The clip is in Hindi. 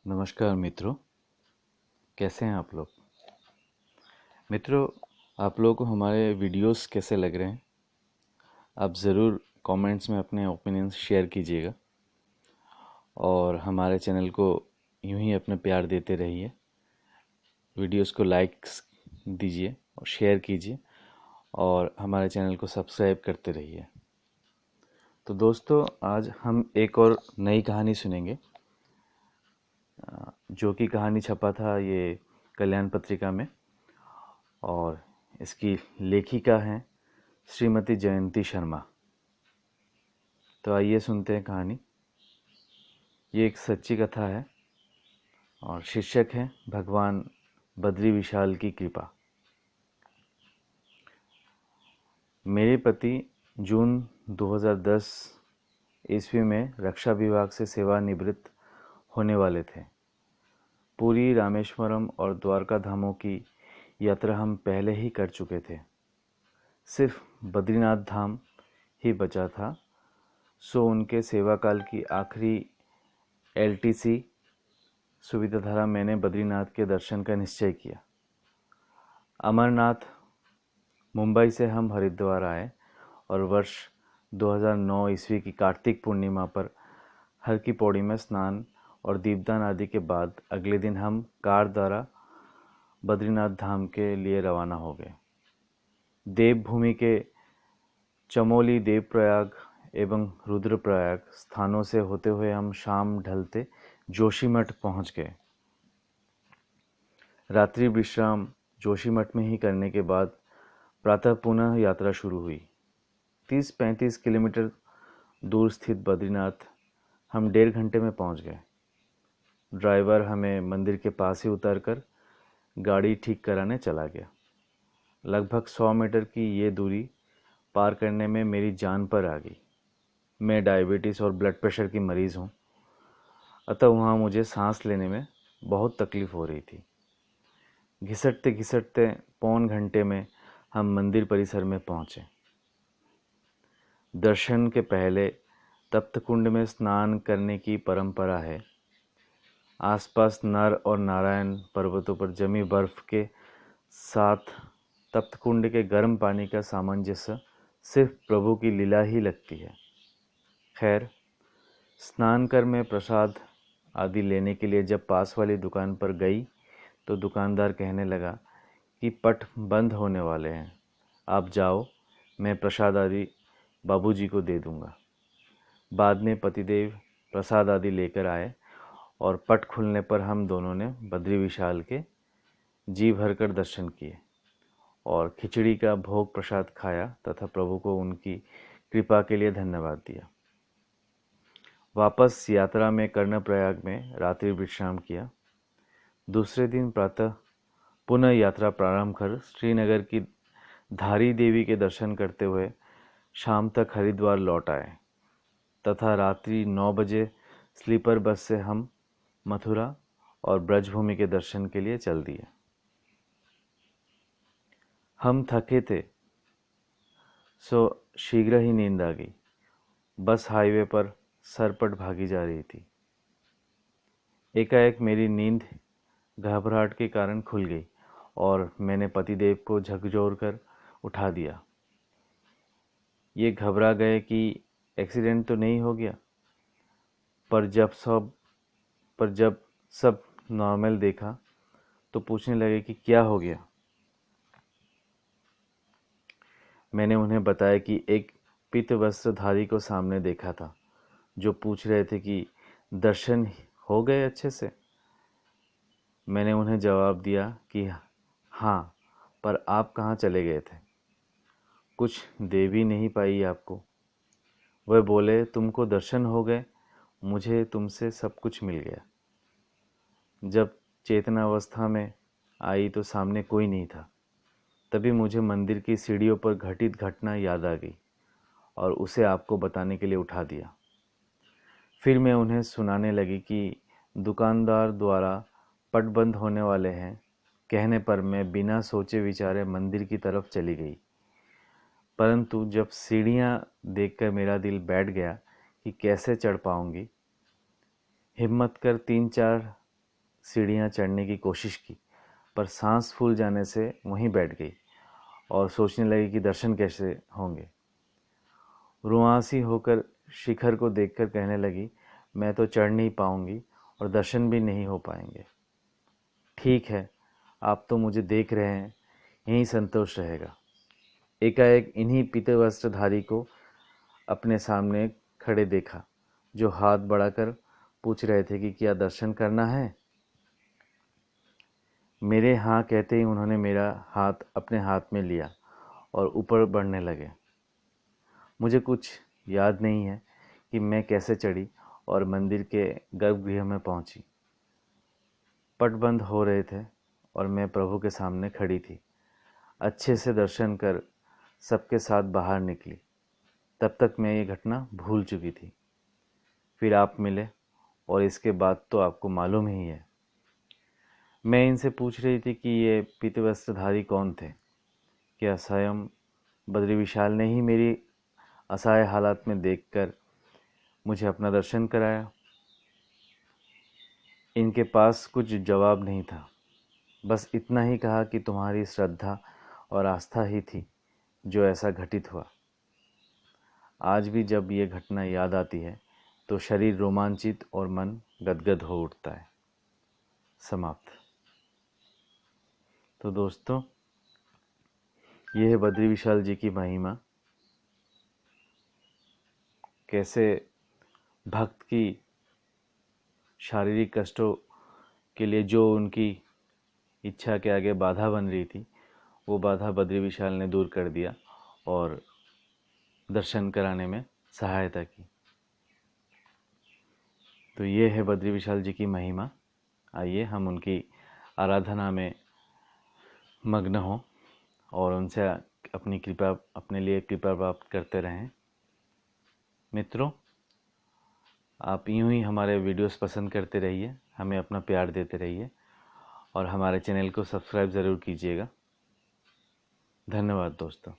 नमस्कार मित्रों, कैसे हैं आप लोग। मित्रों, आप लोगों को हमारे वीडियोस कैसे लग रहे हैं? आप ज़रूर कमेंट्स में अपने ओपिनियंस शेयर कीजिएगा और हमारे चैनल को यूं ही अपना प्यार देते रहिए। वीडियोस को लाइक्स दीजिए और शेयर कीजिए और हमारे चैनल को सब्सक्राइब करते रहिए। तो दोस्तों, आज हम एक और नई कहानी सुनेंगे, जो कि कहानी छपा था ये कल्याण पत्रिका में, और इसकी लेखिका हैं श्रीमती जयंती शर्मा। तो आइए सुनते हैं कहानी। ये एक सच्ची कथा है और शीर्षक है भगवान बद्री विशाल की कृपा। मेरे पति जून 2010 ईस्वी में रक्षा विभाग से सेवानिवृत्त होने वाले थे। पूरी रामेश्वरम और द्वारका धामों की यात्रा हम पहले ही कर चुके थे। सिर्फ बद्रीनाथ धाम ही बचा था, सो उनके सेवाकाल की आखिरी LTC सुविधा द्वारा मैंने बद्रीनाथ के दर्शन का निश्चय किया। अमरनाथ मुंबई से हम हरिद्वार आए और वर्ष 2009 ईस्वी की कार्तिक पूर्णिमा पर हर की पौड़ी में स्नान और दीपदान आदि के बाद अगले दिन हम कार द्वारा बद्रीनाथ धाम के लिए रवाना हो गए। देवभूमि के चमोली, देवप्रयाग एवं रुद्रप्रयाग स्थानों से होते हुए हम शाम ढलते जोशीमठ पहुंच गए। रात्रि विश्राम जोशीमठ में ही करने के बाद प्रातः पुनः यात्रा शुरू हुई। 30-35 किलोमीटर दूर स्थित बद्रीनाथ हम 1.5 घंटे में पहुंच गए। ड्राइवर हमें मंदिर के पास ही उतारकर गाड़ी ठीक कराने चला गया। लगभग 100 मीटर की ये दूरी पार करने में मेरी जान पर आ गई। मैं डायबिटीज़ और ब्लड प्रेशर की मरीज़ हूँ, अतः वहाँ मुझे सांस लेने में बहुत तकलीफ़ हो रही थी। घिसटते घिसटते 1.25 घंटे में हम मंदिर परिसर में पहुँचे। दर्शन के पहले तप्त कुंड में स्नान करने की परंपरा है। आसपास नर और नारायण पर्वतों पर जमी बर्फ के साथ तप्त कुंड के गर्म पानी का सामंजस्य सिर्फ प्रभु की लीला ही लगती है। खैर, स्नान कर मैं प्रसाद आदि लेने के लिए जब पास वाली दुकान पर गई तो दुकानदार कहने लगा कि पट बंद होने वाले हैं, आप जाओ, मैं प्रसाद आदि बाबूजी को दे दूंगा। बाद में पतिदेव प्रसाद आदि लेकर आए और पट खुलने पर हम दोनों ने बद्री विशाल के जी भरकर दर्शन किए और खिचड़ी का भोग प्रसाद खाया तथा प्रभु को उनकी कृपा के लिए धन्यवाद दिया। वापस यात्रा में कर्णप्रयाग में रात्रि विश्राम किया। दूसरे दिन प्रातः पुनः यात्रा प्रारंभ कर श्रीनगर की धारी देवी के दर्शन करते हुए शाम तक हरिद्वार लौट आए तथा रात्रि 9 बजे स्लीपर बस से हम मथुरा और ब्रजभूमि के दर्शन के लिए चल दिए। हम थके थे, सो शीघ्र ही नींद आ गई। बस हाईवे पर सरपट भागी जा रही थी। एकाएक मेरी नींद घबराहट के कारण खुल गई और मैंने पतिदेव को झकझोर कर उठा दिया। ये घबरा गए कि एक्सीडेंट तो नहीं हो गया, पर जब सब नॉर्मल देखा तो पूछने लगे कि क्या हो गया। मैंने उन्हें बताया कि एक पीत वस्त्रधारी को सामने देखा था, जो पूछ रहे थे कि दर्शन हो गए अच्छे से। मैंने उन्हें जवाब दिया कि हाँ, पर आप कहाँ चले गए थे, कुछ दे भी नहीं पाई आपको। वह बोले, तुमको दर्शन हो गए, मुझे तुमसे सब कुछ मिल गया। जब चेतनावस्था में आई तो सामने कोई नहीं था। तभी मुझे मंदिर की सीढ़ियों पर घटित घटना याद आ गई और उसे आपको बताने के लिए उठा दिया। फिर मैं उन्हें सुनाने लगी कि दुकानदार द्वारा पट बंद होने वाले हैं कहने पर मैं बिना सोचे विचारे मंदिर की तरफ चली गई। परंतु जब सीढ़ियाँ देखकर मेरा दिल बैठ गया कि कैसे चढ़ पाऊंगी। हिम्मत कर 3-4 सीढ़ियाँ चढ़ने की कोशिश की, पर सांस फूल जाने से वहीं बैठ गई और सोचने लगी कि दर्शन कैसे होंगे। रुआंसी होकर शिखर को देखकर कहने लगी, मैं तो चढ़ नहीं पाऊंगी और दर्शन भी नहीं हो पाएंगे। ठीक है, आप तो मुझे देख रहे हैं, यहीं संतोष रहेगा। एकाएक इन्हीं पीते वस्त्रधारी को अपने सामने खड़े देखा, जो हाथ बढ़ाकर पूछ रहे थे कि क्या दर्शन करना है। मेरे हाँ कहते ही उन्होंने मेरा हाथ अपने हाथ में लिया और ऊपर बढ़ने लगे। मुझे कुछ याद नहीं है कि मैं कैसे चढ़ी और मंदिर के गर्भगृह में पहुंची। पट बंद हो रहे थे और मैं प्रभु के सामने खड़ी थी। अच्छे से दर्शन कर सबके साथ बाहर निकली। तब तक मैं ये घटना भूल चुकी थी। फिर आप मिले और इसके बाद तो आपको मालूम ही है। मैं इनसे पूछ रही थी कि ये पीते वस्त्रधारी कौन थे। क्या स्वयं बद्री विशाल ने ही मेरी असहाय हालात में देखकर मुझे अपना दर्शन कराया? इनके पास कुछ जवाब नहीं था, बस इतना ही कहा कि तुम्हारी श्रद्धा और आस्था ही थी जो ऐसा घटित हुआ। आज भी जब ये घटना याद आती है तो शरीर रोमांचित और मन गदगद हो उठता है। समाप्त। तो दोस्तों, ये है बद्री विशाल जी की महिमा। कैसे भक्त की शारीरिक कष्टों के लिए जो उनकी इच्छा के आगे बाधा बन रही थी, वो बाधा बद्री विशाल ने दूर कर दिया और दर्शन कराने में सहायता की। तो ये है बद्री विशाल जी की महिमा। आइए हम उनकी आराधना में मग्न हों और उनसे अपनी कृपा, अपने लिए कृपा प्राप्त करते रहें। मित्रों, आप यूं ही हमारे वीडियोस पसंद करते रहिए, हमें अपना प्यार देते रहिए और हमारे चैनल को सब्सक्राइब ज़रूर कीजिएगा। धन्यवाद दोस्तों।